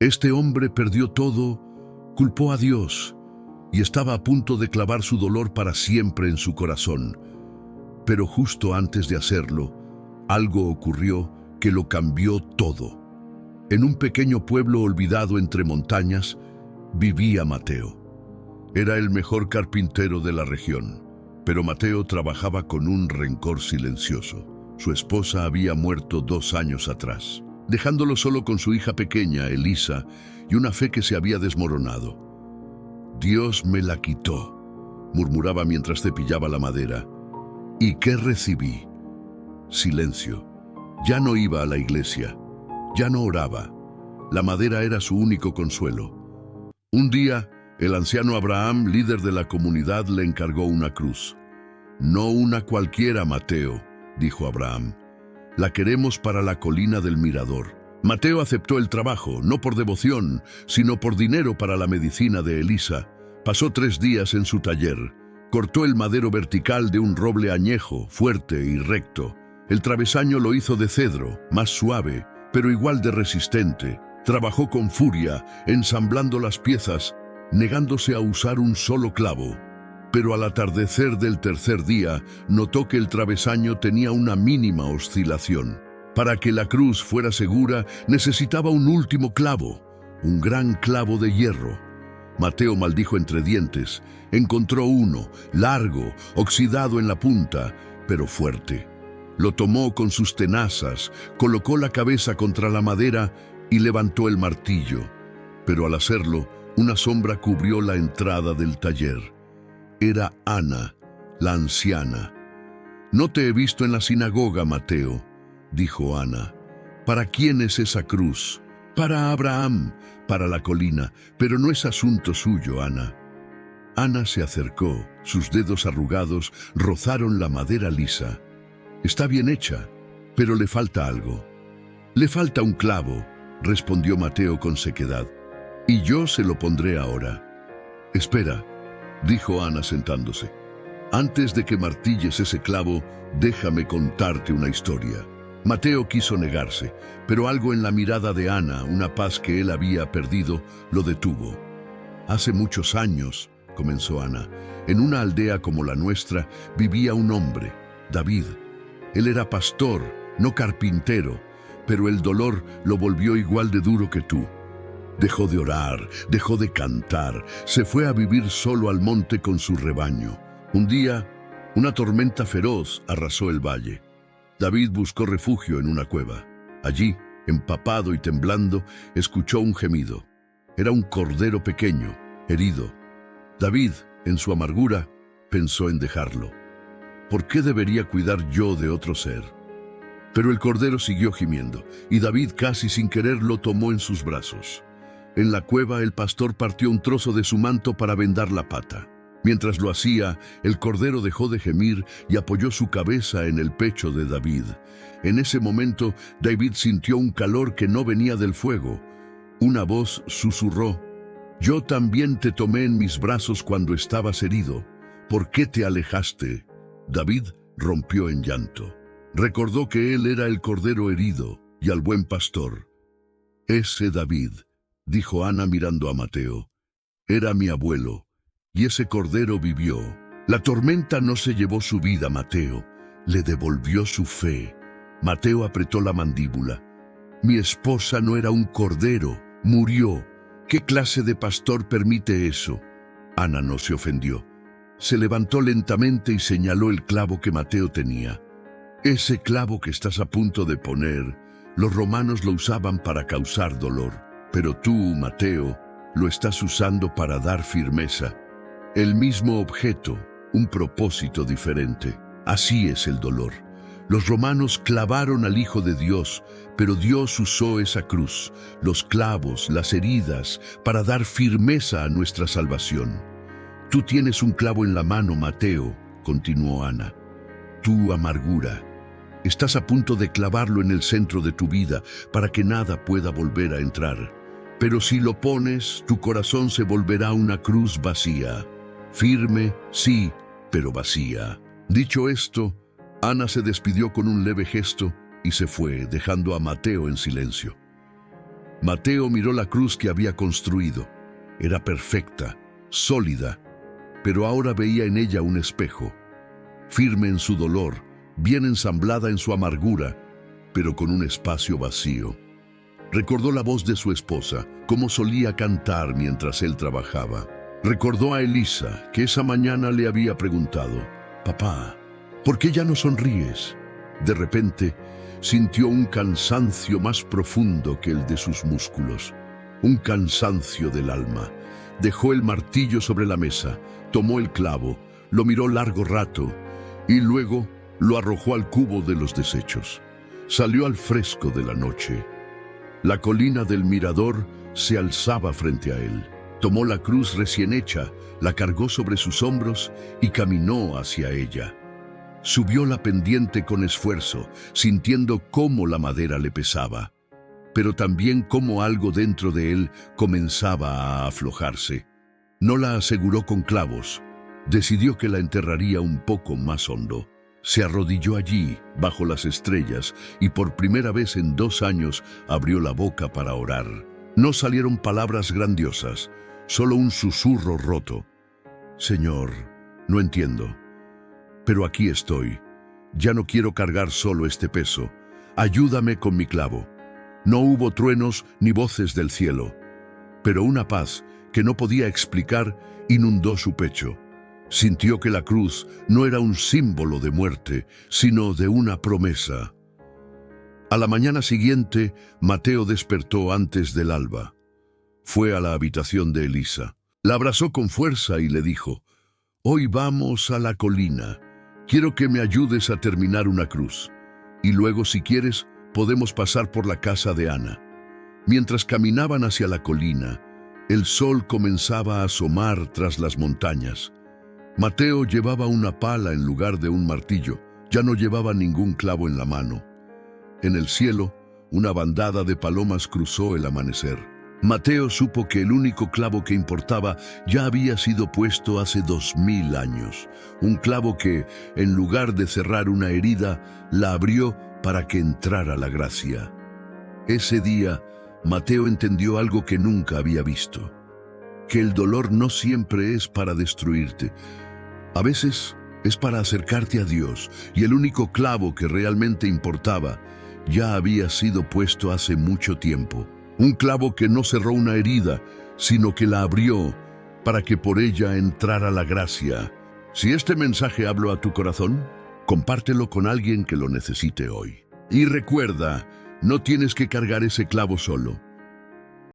Este hombre perdió todo, culpó a Dios y estaba a punto de clavar su dolor para siempre en su corazón. Pero justo antes de hacerlo, algo ocurrió que lo cambió todo. En un pequeño pueblo olvidado entre montañas, vivía Mateo. Era el mejor carpintero de la región, pero Mateo trabajaba con un rencor silencioso. Su esposa había muerto 2 años atrás, dejándolo solo con su hija pequeña, Elisa, y una fe que se había desmoronado. «Dios me la quitó», murmuraba mientras cepillaba la madera. «¿Y qué recibí?» Silencio. Ya no iba a la iglesia, ya no oraba. La madera era su único consuelo. Un día, el anciano Abraham, líder de la comunidad, le encargó una cruz. «No una cualquiera, Mateo», dijo Abraham. «La queremos para la colina del mirador». Mateo aceptó el trabajo, no por devoción, sino por dinero para la medicina de Elisa. Pasó 3 días en su taller. Cortó el madero vertical de un roble añejo, fuerte y recto. El travesaño lo hizo de cedro, más suave, pero igual de resistente. Trabajó con furia, ensamblando las piezas, negándose a usar un solo clavo. Pero al atardecer del 3er día, notó que el travesaño tenía una mínima oscilación. Para que la cruz fuera segura, necesitaba un último clavo, un gran clavo de hierro. Mateo maldijo entre dientes. Encontró uno, largo, oxidado en la punta, pero fuerte. Lo tomó con sus tenazas, colocó la cabeza contra la madera y levantó el martillo. Pero al hacerlo, una sombra cubrió la entrada del taller. Era Ana, la anciana. «No te he visto en la sinagoga, Mateo», dijo Ana. «¿Para quién es esa cruz?» «Para Abraham, para la colina, pero no es asunto suyo, Ana». Ana se acercó, sus dedos arrugados rozaron la madera lisa. «Está bien hecha, pero le falta algo». «Le falta un clavo», respondió Mateo con sequedad. «Y yo se lo pondré ahora». «Espera», dijo Ana sentándose. «Antes de que martilles ese clavo, déjame contarte una historia». Mateo quiso negarse, pero algo en la mirada de Ana, una paz que él había perdido, lo detuvo. «Hace muchos años», comenzó Ana, «en una aldea como la nuestra vivía un hombre, David. Él era pastor, no carpintero, pero el dolor lo volvió igual de duro que tú. Dejó de orar, dejó de cantar, se fue a vivir solo al monte con su rebaño. Un día, una tormenta feroz arrasó el valle. David buscó refugio en una cueva. Allí, empapado y temblando, escuchó un gemido. Era un cordero pequeño, herido. David, en su amargura, pensó en dejarlo. ¿Por qué debería cuidar yo de otro ser? Pero el cordero siguió gimiendo, y David casi sin querer lo tomó en sus brazos. En la cueva el pastor partió un trozo de su manto para vendar la pata. Mientras lo hacía, el cordero dejó de gemir y apoyó su cabeza en el pecho de David. En ese momento, David sintió un calor que no venía del fuego. Una voz susurró: «Yo también te tomé en mis brazos cuando estabas herido. ¿Por qué te alejaste?» David rompió en llanto. Recordó que él era el cordero herido y al buen pastor. «Ese David», dijo Ana mirando a Mateo, «era mi abuelo. Y ese cordero vivió. La tormenta no se llevó su vida, Mateo, le devolvió su fe». Mateo apretó la mandíbula. «Mi esposa no era un cordero, murió. ¿Qué clase de pastor permite eso?» Ana no se ofendió. Se levantó lentamente y señaló el clavo que Mateo tenía. «Ese clavo que estás a punto de poner, los romanos lo usaban para causar dolor, pero tú, Mateo, lo estás usando para dar firmeza. El mismo objeto, un propósito diferente. Así es el dolor. Los romanos clavaron al Hijo de Dios, pero Dios usó esa cruz, los clavos, las heridas, para dar firmeza a nuestra salvación. Tú tienes un clavo en la mano, Mateo», continuó Ana. «Tu amargura. Estás a punto de clavarlo en el centro de tu vida para que nada pueda volver a entrar. Pero si lo pones, tu corazón se volverá una cruz vacía. Firme, sí, pero vacía». Dicho esto, Ana se despidió con un leve gesto y se fue, dejando a Mateo en silencio. Mateo miró la cruz que había construido. Era perfecta, sólida, pero ahora veía en ella un espejo, firme en su dolor, bien ensamblada en su amargura, pero con un espacio vacío. Recordó la voz de su esposa, cómo solía cantar mientras él trabajaba. Recordó a Elisa, que esa mañana le había preguntado: «Papá, ¿por qué ya no sonríes?». De repente, sintió un cansancio más profundo que el de sus músculos, un cansancio del alma. Dejó el martillo sobre la mesa, tomó el clavo, lo miró largo rato y luego lo arrojó al cubo de los desechos. Salió al fresco de la noche. La colina del mirador se alzaba frente a él. Tomó la cruz recién hecha, la cargó sobre sus hombros y caminó hacia ella. Subió la pendiente con esfuerzo, sintiendo cómo la madera le pesaba, pero también cómo algo dentro de él comenzaba a aflojarse. No la aseguró con clavos. Decidió que la enterraría un poco más hondo. Se arrodilló allí, bajo las estrellas, y por primera vez en 2 años abrió la boca para orar. No salieron palabras grandiosas, solo un susurro roto. «Señor, no entiendo, pero aquí estoy. Ya no quiero cargar solo este peso. Ayúdame con mi clavo». No hubo truenos ni voces del cielo, pero una paz que no podía explicar inundó su pecho. Sintió que la cruz no era un símbolo de muerte, sino de una promesa. A la mañana siguiente, Mateo despertó antes del alba. Fue a la habitación de Elisa. La abrazó con fuerza y le dijo: «Hoy vamos a la colina. Quiero que me ayudes a terminar una cruz. Y luego, si quieres, podemos pasar por la casa de Ana». Mientras caminaban hacia la colina, el sol comenzaba a asomar tras las montañas. Mateo llevaba una pala en lugar de un martillo. Ya no llevaba ningún clavo en la mano. En el cielo, una bandada de palomas cruzó el amanecer. Mateo supo que el único clavo que importaba ya había sido puesto hace 2000 años. Un clavo que, en lugar de cerrar una herida, la abrió para que entrara la gracia. Ese día, Mateo entendió algo que nunca había visto: que el dolor no siempre es para destruirte. A veces es para acercarte a Dios, y el único clavo que realmente importaba ya había sido puesto hace mucho tiempo. Un clavo que no cerró una herida, sino que la abrió para que por ella entrara la gracia. Si este mensaje habló a tu corazón, compártelo con alguien que lo necesite hoy. Y recuerda, no tienes que cargar ese clavo solo.